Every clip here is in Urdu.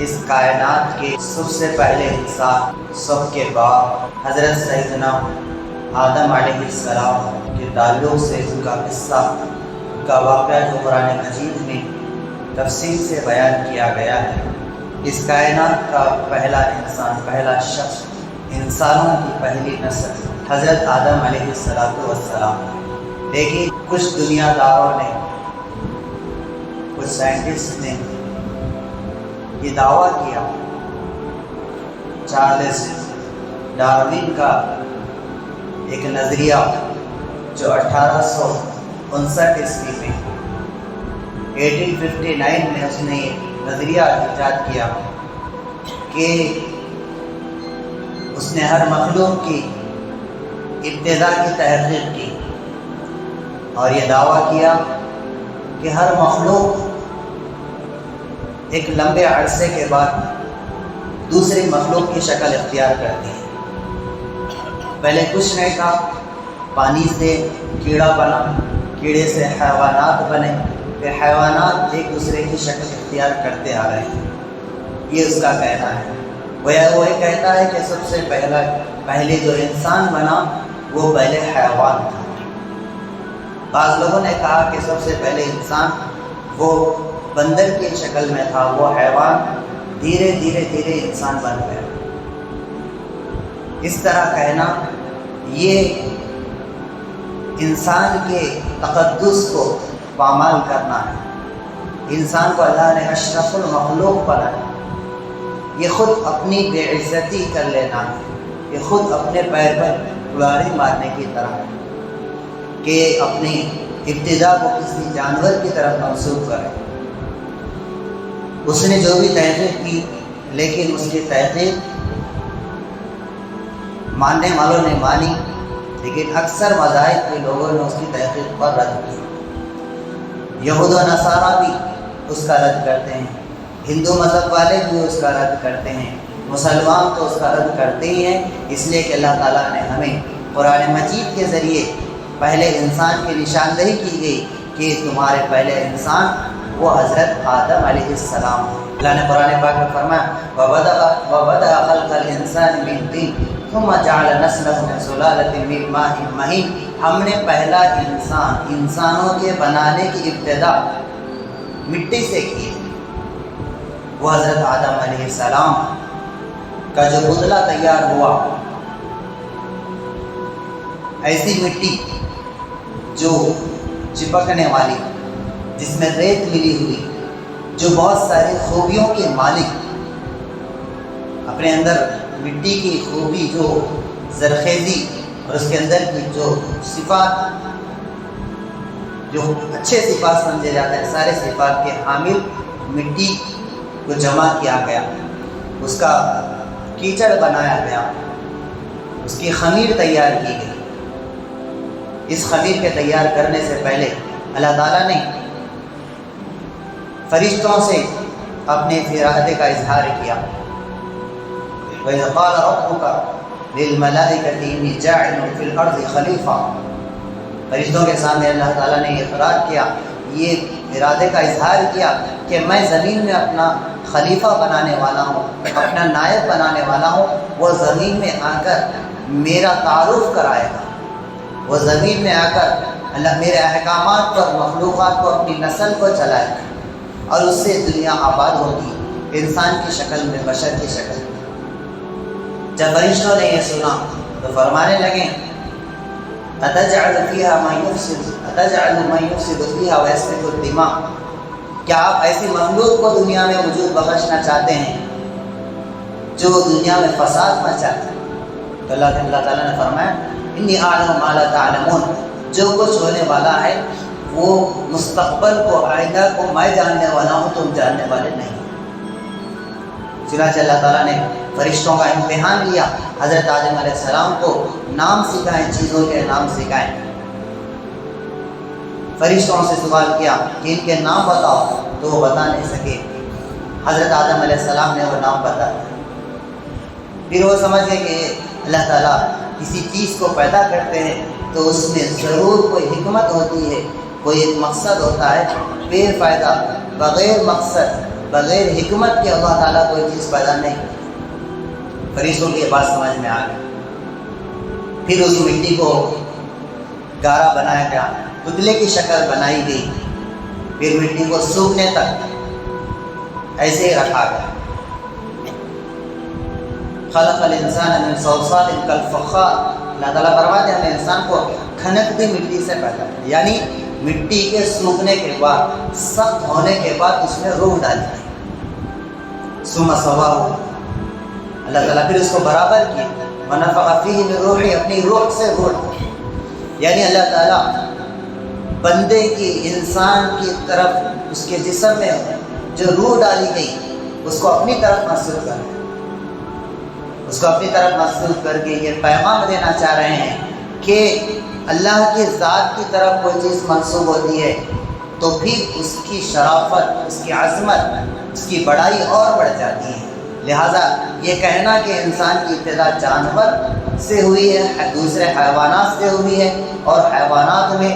اس کائنات کے سب سے پہلے انسان، سب کے باپ حضرت سیدنا آدم علیہ السلام کے تعلق سے ان کا قصہ، ان کا واقعہ جو قرآن مجید میں تفصیل سے بیان کیا گیا ہے۔ اس کائنات کا پہلا انسان، پہلا شخص، انسانوں کی پہلی نسل حضرت آدم علیہ السلام۔ لیکن کچھ دنیا داروں نے، کچھ سائنٹسٹ نے یہ دعویٰ کیا، چارلس ڈارون کا ایک نظریہ جو 1859 عیسوی میں 1859 میں اس نے یہ نظریہ ایجاد کیا کہ اس نے ہر مخلوق کی ابتدا کی تحقیق کی اور یہ دعویٰ کیا کہ ہر مخلوق ایک لمبے عرصے کے بعد دوسری مخلوق کی شکل اختیار کرتی ہے۔ پہلے کچھ نہیں تھا، پانی سے کیڑا بنا، کیڑے سے حیوانات بنے، پھر حیوانات ایک دوسرے کی شکل اختیار کرتے آ رہے ہیں۔ یہ اس کا کہنا ہے۔ وہ یہ کہتا ہے کہ سب سے پہلے جو انسان بنا وہ پہلے حیوان تھا۔ بعض لوگوں نے کہا کہ سب سے پہلے انسان وہ بندر کی شکل میں تھا، وہ حیوان دھیرے دھیرے انسان بن گیا۔ اس طرح کہنا یہ انسان کے تقدس کو پامال کرنا ہے۔ انسان کو اللہ نے اشرف المخلوق بنایا، یہ خود اپنی بے عزتی کر لینا ہے، یہ خود اپنے پیر پر کلہاڑی مارنے کی طرح ہے کہ اپنی ابتدا کو کسی جانور کی طرف منسوب کرے۔ اس نے جو بھی تحقیق کی، لیکن اس کی تحقیق ماننے والوں نے مانی، لیکن اکثر مذاہب کے لوگوں نے اس کی تحقیق پر رد کی۔ یہود و نصارہ بھی اس کا رد کرتے ہیں، ہندو مذہب والے بھی اس کا رد کرتے ہیں، مسلمان تو اس کا رد کرتے ہی ہیں، اس لیے کہ اللہ تعالیٰ نے ہمیں قرآن مجید کے ذریعے پہلے انسان کی نشاندہی کی گئی کہ تمہارے پہلے انسان وہ حضرت آدم علیہ السلام ہے۔ اللہ نے قرآن پاک میں فرمایا وَبَدَأَ خَلْقَ الْإِنسَانِ مِنْ طِينٍ ثُمَّ جَعَلَ نَسْلَهُ مِنْ سُلَالَةٍ مِنْ مَاءٍ مَهِينٍ۔ ہم نے پہلا انسانوں کے بنانے کی ابتدا مٹی سے کی، وہ حضرت آدم علیہ السلام کا جو پتلا تیار ہوا، ایسی مٹی جو چپکنے والی، جس میں ریت ملی ہوئی، جو بہت ساری خوبیوں کے مالک، اپنے اندر مٹی کی خوبی جو زرخیزی اور اس کے اندر کی جو صفات، جو اچھے صفات سمجھے جاتے ہیں، سارے صفات کے حامل مٹی کو جمع کیا گیا، اس کا کیچڑ بنایا گیا، اس کی خمیر تیار کی گئی۔ اس خمیر کے تیار کرنے سے پہلے اللہ تعالیٰ نے فرشتوں سے اپنے ارادے کا اظہار کیا۔ وَإِذْ قَالَ رَبُّكَ لِلْمَلَائِكَةِ إِنِّي جَاعِلٌ فِي الْأَرْضِ خَلِيفَةً۔ فرشتوں کے سامنے اللہ تعالیٰ نے اقرار کیا، یہ ارادے کا اظہار کیا کہ میں زمین میں اپنا خلیفہ بنانے والا ہوں، اپنا نائب بنانے والا ہوں۔ وہ زمین میں آ کر میرا تعارف کرائے گا، وہ زمین میں آ کر اللہ میرے احکامات پر، مخلوقات کو، اپنی نسل کو چلائے گا، اور اس سے دنیا آباد ہوگی انسان کی شکل میں، بشر کی شکل میں۔ جب فرشتوں نے یہ سنا تو فرمانے لگے أَتَجْعَلُ فِيهَا مَن يُفْسِدُ فِيهَا وَيَسْفِكُ الدِّمَاءَ۔ کیا آپ ایسی مخلوق کو دنیا میں وجود بخشنا چاہتے ہیں جو دنیا میں فساد مچاتے ہیں؟ تو اللہ تعالیٰ نے فرمایا إِنِّي أَعْلَمُ مَا لَا تَعْلَمُونَ، جو کچھ ہونے والا ہے وہ مستقبل کو، آئندہ کو میں جاننے والا ہوں، تم جاننے والے نہیں۔ چنانچہ اللہ تعالیٰ نے فرشتوں کا امتحان لیا، حضرت آدم علیہ السلام کو نام سکھائیں، چیزوں کے نام سکھائیں۔ فرشتوں سے سوال کیا کہ ان کے نام بتاؤ، تو وہ بتا نہیں سکے۔ حضرت آدم علیہ السلام نے وہ نام بتا دیا۔ پھر وہ سمجھ گئے کہ اللہ تعالیٰ کسی چیز کو پیدا کرتے ہیں تو اس میں ضرور کوئی حکمت ہوتی ہے، کوئی ایک مقصد ہوتا ہے۔ بے فائدہ، بغیر مقصد بغیر حکمت کے اللہ تعالیٰ کوئی چیز پیدا نہیں کرتی۔ فرشتوں کی یہ بات سمجھ میں آ گئی۔ پھر اس مٹی کو گارا بنایا گیا، پتلے کی شکل بنائی گئی، پھر مٹی کو سوکھنے تک ایسے ہی رکھا گیا۔ خلق الانسان من صلصال کالفخار، اللہ تعالیٰ فرماتے ہیں ہم نے انسان کو کھنکتی مٹی سے پیدا کیا، یعنی مٹی کے سوکھنے کے بعد، سخت ہونے کے بعد اس میں روح ڈالی گئی۔ ثم سواه، اللہ تعالیٰ پھر اس کو برابر کیا۔ ونفخ فیہ من روحہ، اپنی روح سے روح ڈالی، یعنی اللہ تعالیٰ بندے کی، انسان کی طرف اس کے جسم میں جو روح ڈالی گئی اس کو اپنی طرف مصروف کر دیا، اس کو اپنی طرف مصروف کر کے یہ پیغام دینا چاہ رہے ہیں کہ اللہ کی ذات کی طرف کوئی چیز منسوب ہوتی ہے تو پھر اس کی شرافت، اس کی عظمت، اس کی بڑائی اور بڑھ جاتی ہے۔ لہٰذا یہ کہنا کہ انسان کی ابتدا جانور سے ہوئی ہے، دوسرے حیوانات سے ہوئی ہے، اور حیوانات میں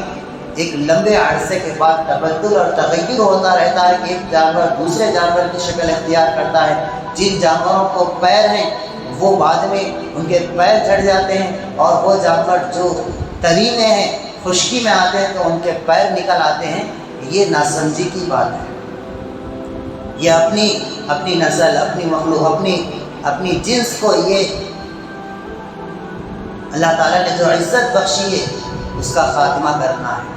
ایک لمبے عرصے کے بعد تبدل اور تغیر ہوتا رہتا ہے کہ ایک جانور دوسرے جانور کی شکل اختیار کرتا ہے۔ جن جانوروں کو پیر ہیں وہ بعد میں ان کے پیر جھڑ جاتے ہیں، اور وہ جانور جو تری میں ہیں، خشکی میں آتے ہیں تو ان کے پیر نکل آتے ہیں۔ یہ ناسمجھی کی بات ہے۔ یہ اپنی نسل، اپنی مخلوق، اپنی جنس کو یہ اللہ تعالیٰ نے جو عزت بخشی ہے اس کا خاتمہ کرنا ہے۔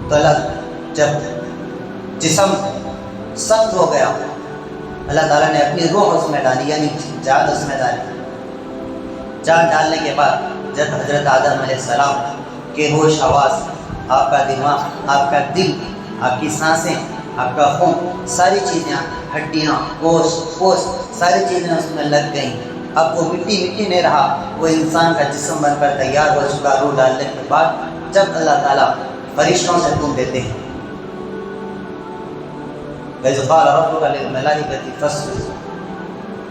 تو جب جسم سخت ہو گیا، اللہ تعالیٰ نے اپنی روح اس میں ڈالی، یعنی جان اس میں ڈالی۔ جان ڈالنے کے بعد جب حضرت آدم علیہ السلام کے ہوش حواس، آپ کا دماغ، آپ کا دل، آپ کی سانسیں، آپ کا خون، ساری چیزیں، ہڈیاں، گوشت، پوست، ساری چیزیں اس میں لگ گئیں۔ اب وہ مٹی نہیں رہا، وہ انسان کا جسم بن کر تیار ہو چکا۔ روح ڈالنے کے بعد جب اللہ تعالیٰ فرشتوں سے حکم دیتے ہیں، وَإِذْ قَالَ رَبُّكَ لِلْمَلَائِكَةِ فَاسْجُدُوا،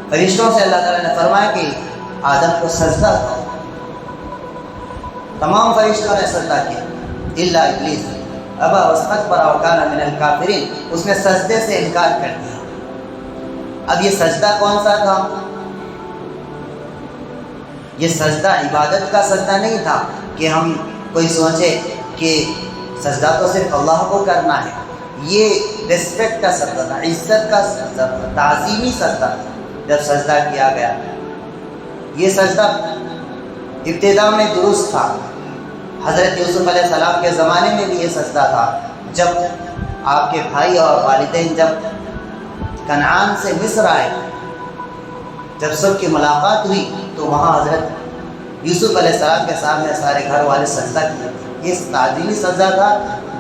فرشتوں سے اللہ تعالیٰ نے فرمایا کہ آدم کو سجدہ کرو۔ تمام فرشتوں نے سجدہ کیا الا ابلیس ابا واستکبر وکان من الکافرین، اس نے سجدے سے انکار کر دیا۔ اب یہ سجدہ کون سا تھا؟ یہ سجدہ عبادت کا سجدہ نہیں تھا کہ ہم کوئی سوچے کہ سجدہ تو صرف اللہ کو کرنا ہے۔ یہ ریسپیکٹ کا سجدہ تھا، عزت کا سجدہ تھا، تعظیمی سجدہ تھا۔ جب سجدہ کیا گیا، یہ سجدہ ابتدا میں درست تھا۔ حضرت یوسف علیہ السلام کے زمانے میں بھی یہ سجدہ تھا۔ جب آپ کے بھائی اور والدین جب کنعان سے مصر آئے، جب سب کی ملاقات ہوئی تو وہاں حضرت یوسف علیہ السلام کے سامنے سارے گھر والے سجدہ کیے۔ یہ تعظیمی سجدہ تھا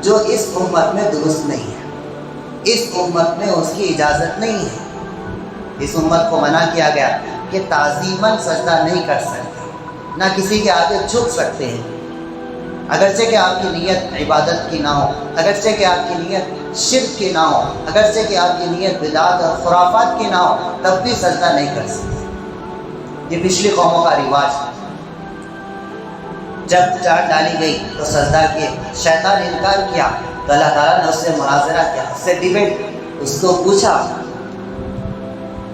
جو اس امت میں درست نہیں ہے، اس امت میں اس کی اجازت نہیں ہے۔ اس امت کو منع کیا گیا کہ تعظیماً سجدہ نہیں کر سکتے، نہ کسی کے آگے جھک سکتے ہیں، اگرچہ کہ آپ کی نیت عبادت کی نہ ہو، اگرچہ کہ آپ کی نیت شرک کی نہ ہو، اگرچہ کہ آپ کی نیت بدعت اور خرافات کی نہ ہو، تب بھی سجدہ نہیں کر سکتے۔ یہ پچھلی قوموں کا رواج ہے۔ جب چاٹ ڈالی گئی تو سجدہ کیے، شیطان انکار کیا تو اللہ تعالیٰ نے اس سے مناظرہ کیا، اس سے ڈیبیٹ، اس کو پوچھا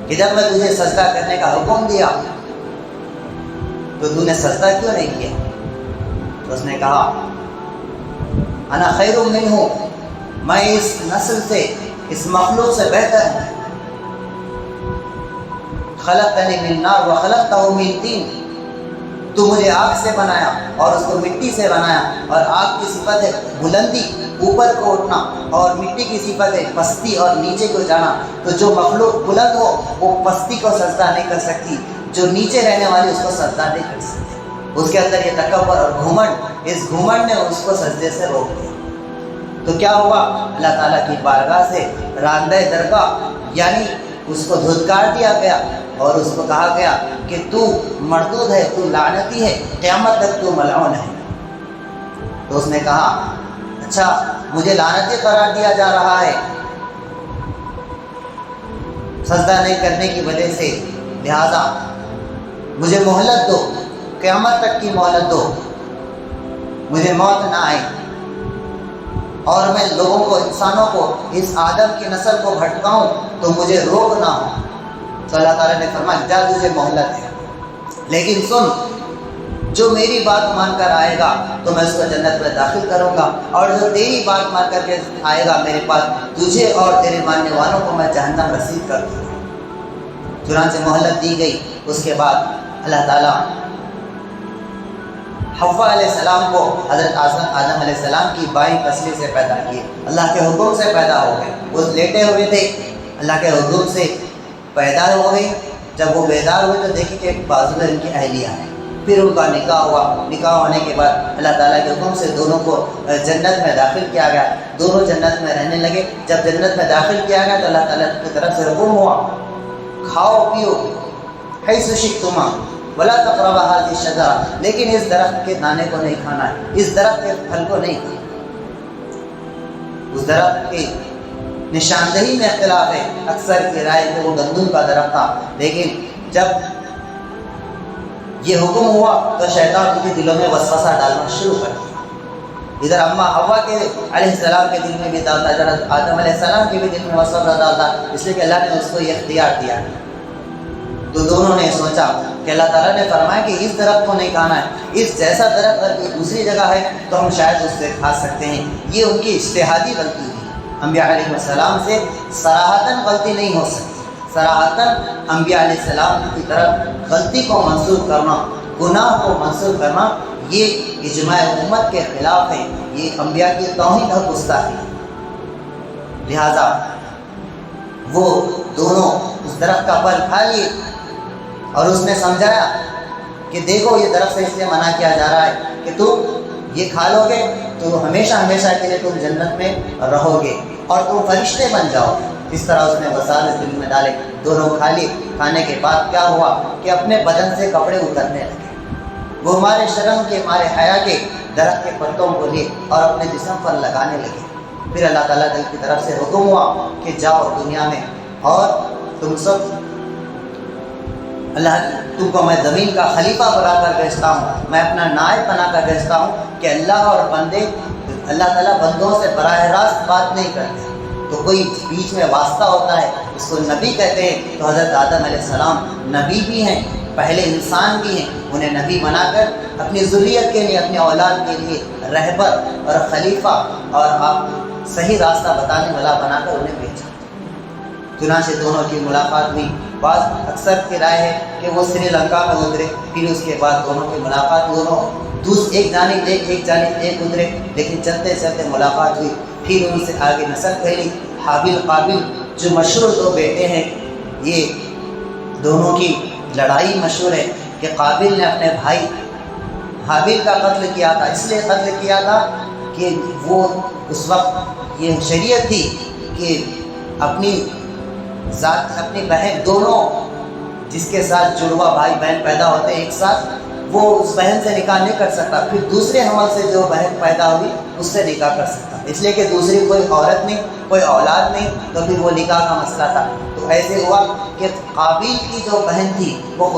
کہ جب میں تجھے سجدہ کرنے کا حکم دیا تو نے سجدہ کیوں نہیں کیا؟ تو اس نے کہا انا خیر منہ، میں اس نسل سے، اس مخلوق سے بہتر ہوں۔ خلقتنی من نار وخلقتہ من طین، تو مجھے آگ سے بنایا اور اس کو مٹی سے بنایا، اور آگ کی صفت ہے بلندی، اوپر کو اٹھنا، اور مٹی کی صفت ہے پستی اور نیچے کو جانا۔ تو جو مخلوق بلند ہو وہ پستی کو سجدہ نہیں کر سکتی، جو نیچے رہنے والی اس کو سجدہ نہیں کر سکتی۔ اس کے اندر یہ تکبر اور گھمنڈ، اس گھمنڈ نے اس کو سجدے سے روک دیا۔ تو کیا ہوا؟ اللہ تعالیٰ کی بارگاہ سے راندہ درگاہ، یعنی اس کو دھتکار دیا گیا اور اس کو کہا گیا کہ تو مردود ہے، تو لعنتی ہے، قیامت تک تو ملعون ہے۔ تو اس نے کہا اچھا مجھے لعنتی قرار دیا جا رہا ہے سجدہ نہیں کرنے کی وجہ سے، لہذا مجھے مہلت دو، قیامت تک کی مہلت دو، مجھے موت نہ آئے، اور میں لوگوں کو، انسانوں کو، اس آدم کی نسل کو بھٹکاؤں تو مجھے روک نہ ہو۔ تو اللہ تعالیٰ نے فرمایا جا تجھے مہلت ہے، لیکن سن، جو میری بات مان کر آئے گا تو میں اس کو جنت میں داخل کروں گا، اور جو تیری بات مان کر کے آئے گا میرے پاس، تجھے اور تیرے ماننے والوں کو میں جہنم رسید کر دوں گا۔ چنانچہ مہلت دی گئی۔ اس کے بعد اللہ تعالیٰ حوا علیہ السلام کو حضرت آدم علیہ السلام کی بائیں پسلی سے پیدا کیے، اللہ کے حکم سے پیدا ہو گئے۔ وہ لیٹے ہوئے تھے، اللہ کے حکم سے پیدا ہو گئے۔ جب وہ بیدار ہوئے تو دیکھی کہ ایک بازو میں ان کی اہلیہ ہے۔ پھر ان کا نکاح ہوا۔ نکاح ہونے کے بعد اللہ تعالیٰ کے حکم سے دونوں کو جنت میں داخل کیا گیا۔ دونوں جنت میں رہنے لگے۔ جب جنت میں داخل کیا گیا تو اللہ تعالیٰ کی طرف سے حکم ہوا، کھاؤ پیو حیث شئتما ولا تقربا هذه الشجرة، لیکن اس درخت کے دانے کو نہیں کھانا ہے، اس درخت کے پھل کو نہیں کھانا۔ اس درخت کی نشاندہی میں اختلاف ہے، اکثر کی رائے کہ وہ گندم کا درخت تھا، لیکن جب یہ حکم ہوا تو شیطان ان کے دلوں میں وسوسہ ڈالنا شروع کر دیا۔ ادھر اماں حوا کے علیہ السلام کے دل میں بھی ڈالتا، ادھر آدم علیہ السلام کے بھی دل میں وسوسہ ڈالتا، اس لیے کہ اللہ نے اس کو یہ اختیار دیا۔ تو دونوں نے سوچا کہ اللہ تعالیٰ نے فرمایا کہ اس درخت کو نہیں کھانا ہے، اس جیسا درخت اگر کوئی دوسری جگہ ہے تو ہم شاید اس سے کھا سکتے ہیں۔ یہ ان کی اجتہادی غلطی تھی۔ انبیاء علیہ السلام سے صراحتاً غلطی نہیں ہو سکتی۔ صراحتاً انبیاء علیہ السلام کی طرف غلطی کو منسوخ کرنا، گناہ کو منسوخ کرنا، یہ اجماع امت کے خلاف ہے، یہ انبیاء کی توہین اور گستاخی ہے۔ لہذا وہ دونوں اس درخت کا پھل کھا لیے، اور اس نے سمجھایا کہ دیکھو یہ درخت سے اس لیے منع کیا جا رہا ہے کہ تم یہ کھا لو گے تو ہمیشہ ہمیشہ کے لیے تم جنت میں رہو گے اور تم فرشتے بن جاؤ گے۔ اس طرح اس نے وساوس دل میں ڈالے۔ دونوں کھا لیے۔ کھانے کے بعد کیا ہوا کہ اپنے بدن سے کپڑے اترنے لگے۔ وہ ہمارے شرم کے، ہمارے حیا کے درخت کے پتوں کو لیے اور اپنے جسم پر لگانے لگے۔ پھر اللہ تعالیٰ کی طرف سے حکم ہوا کہ جاؤ دنیا میں اور تم سب، اللہ تم کو میں زمین کا خلیفہ بنا کر بھیجتا ہوں، میں اپنا نائب بنا کر بھیجتا ہوں کہ اللہ اور بندے، اللہ تعالیٰ بندوں سے براہ راست بات نہیں کرتے، تو کوئی بیچ میں واسطہ ہوتا ہے، اس کو نبی کہتے ہیں۔ تو حضرت آدم علیہ السلام نبی بھی ہیں، پہلے انسان بھی ہیں، انہیں نبی بنا کر اپنی ذریت کے لیے، اپنی اولاد کے لیے رہبر اور خلیفہ اور آپ صحیح راستہ بتانے والا بنا کر انہیں بھیجا۔ چنانچہ دونوں کی ملاقات ہوئی۔ بعض اکثر کی رائے ہے کہ وہ سری لنکا میں اترے، پھر اس کے بعد دونوں کی ملاقات، دونوں ایک جانب ایک اترے، لیکن چلتے چلتے ملاقات ہوئی۔ پھر ان سے آگے نسل پھیلی۔ حابیل قابیل جو مشہور دو بیٹے ہیں، یہ دونوں کی لڑائی مشہور ہے کہ قابیل نے اپنے بھائی حابیل کا قتل کیا تھا۔ اس لیے قتل کیا تھا کہ وہ اس وقت یہ شریعت تھی کہ اپنی ذات، اپنی بہن، دونوں جس کے ساتھ جڑوا بھائی بہن پیدا ہوتے ہیں ایک ساتھ، وہ اس بہن سے نکاح نہیں کر سکتا، پھر دوسرے حمل سے جو بہن پیدا ہوئی اس سے نکاح کر سکتا، اس لیے کہ دوسری کوئی عورت نہیں، کوئی اولاد نہیں، تو پھر وہ نکاح کا مسئلہ تھا۔ تو ایسے ہوا کہ قابیل کی جو بہن تھی وہ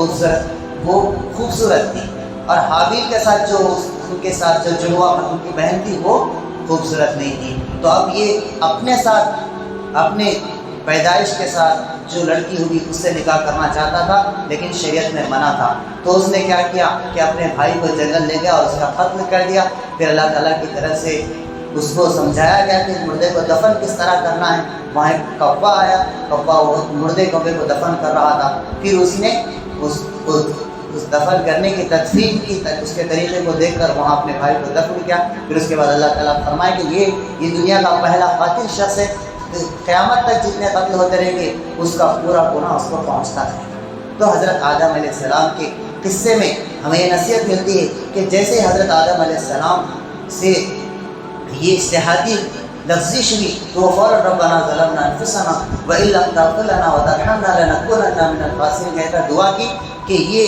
خوبصورت تھی، اور حابیل کے ساتھ جو ان کے ساتھ جو جڑوا ان کی بہن تھی وہ خوبصورت نہیں تھی۔ تو اب یہ اپنے ساتھ، اپنے پیدائش کے ساتھ جو لڑکی ہوئی اس سے نکاح کرنا چاہتا تھا، لیکن شریعت میں منع تھا۔ تو اس نے کیا کیا کہ اپنے بھائی کو جنگل لے گیا اور اس کا قتل کر دیا۔ پھر اللہ تعالیٰ کی طرف سے اس کو سمجھایا گیا کہ مردے کو دفن کس طرح کرنا ہے۔ وہاں ایک کوا آیا، کوا وہ مردے کبے کو دفن کر رہا تھا، پھر اس نے اس دفن کرنے کی تدفین کی، اس کے طریقے کو دیکھ کر وہاں اپنے بھائی کو دفن کیا۔ پھر اس کے بعد اللہ تعالیٰ فرمائے کہ یہ دنیا کا پہلا قاتل شخص ہے، قیامت تک جتنے قتل ہوتے رہیں گے اس کا پورا گناہ اس کو پہنچتا ہے۔ تو حضرت آدم علیہ السلام کے قصے میں ہمیں یہ نصیحت ملتی ہے کہ جیسے حضرت آدم علیہ السلام سے یہ اجتہادی لفظی ہوئی تو وہ فوراً ربنا ظلمنا انفسنا وان لم تغفر لنا وترحمنا لنکونن من الخاسرین کہہ کر دعا کی کہ یہ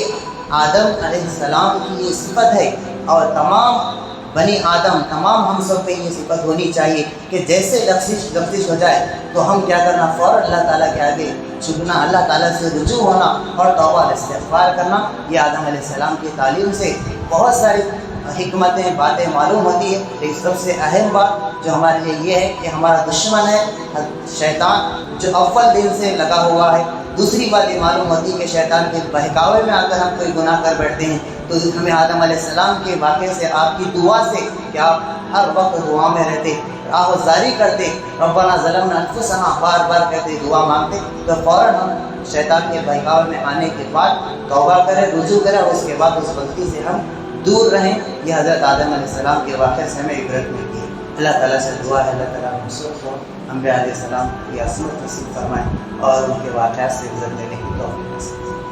آدم علیہ السلام کی یہ صفت ہے، اور تمام بنی آدم، تمام ہم سب پہ یہ صفت ہونی چاہیے کہ جیسے لفظش ہو جائے تو ہم کیا کرنا، فوراً اللہ تعالیٰ کے آگے جھکنا، اللہ تعالیٰ سے رجوع ہونا اور توبہ استغفار کرنا۔ یہ آدم علیہ السلام کی تعلیم سے بہت ساری حکمتیں باتیں معلوم ہوتی ہے، لیکن سب سے اہم بات جو ہمارے لیے یہ ہے کہ ہمارا دشمن ہے شیطان، جو اول دن سے لگا ہوا ہے۔ دوسری بات یہ معلوم ہوتی ہے کہ شیطان کے بہکاوے میں آ کر ہم کوئی گناہ کر بیٹھتے ہیں، تو ہمیں آدم علیہ السلام کے واقعے سے، آپ کی دعا سے کہ آپ ہر وقت دعا میں رہتے، آہوزاری کرتے، ربنا ظلمنا انفسنا بار بار کہتے، دعا مانگتے، تو فوراً ہم شیطان کے بہکاوے میں آنے کے بعد توبہ کریں، رجوع کریں، اور اس کے بعد اس غلطی سے ہم دور رہیں۔ یہ حضرت آدم علیہ السلام کے واقعے سے ہمیں عبرت ملتی ہے۔ اللہ تعالیٰ سے دعا ہے اللہ تعالیٰ ہم سب کو انبیاء علیہ السلام کی عصمت نصیب فرمائیں اور ان کے واقعات سے گزرنے کی توفیق نصیب فرمائیں۔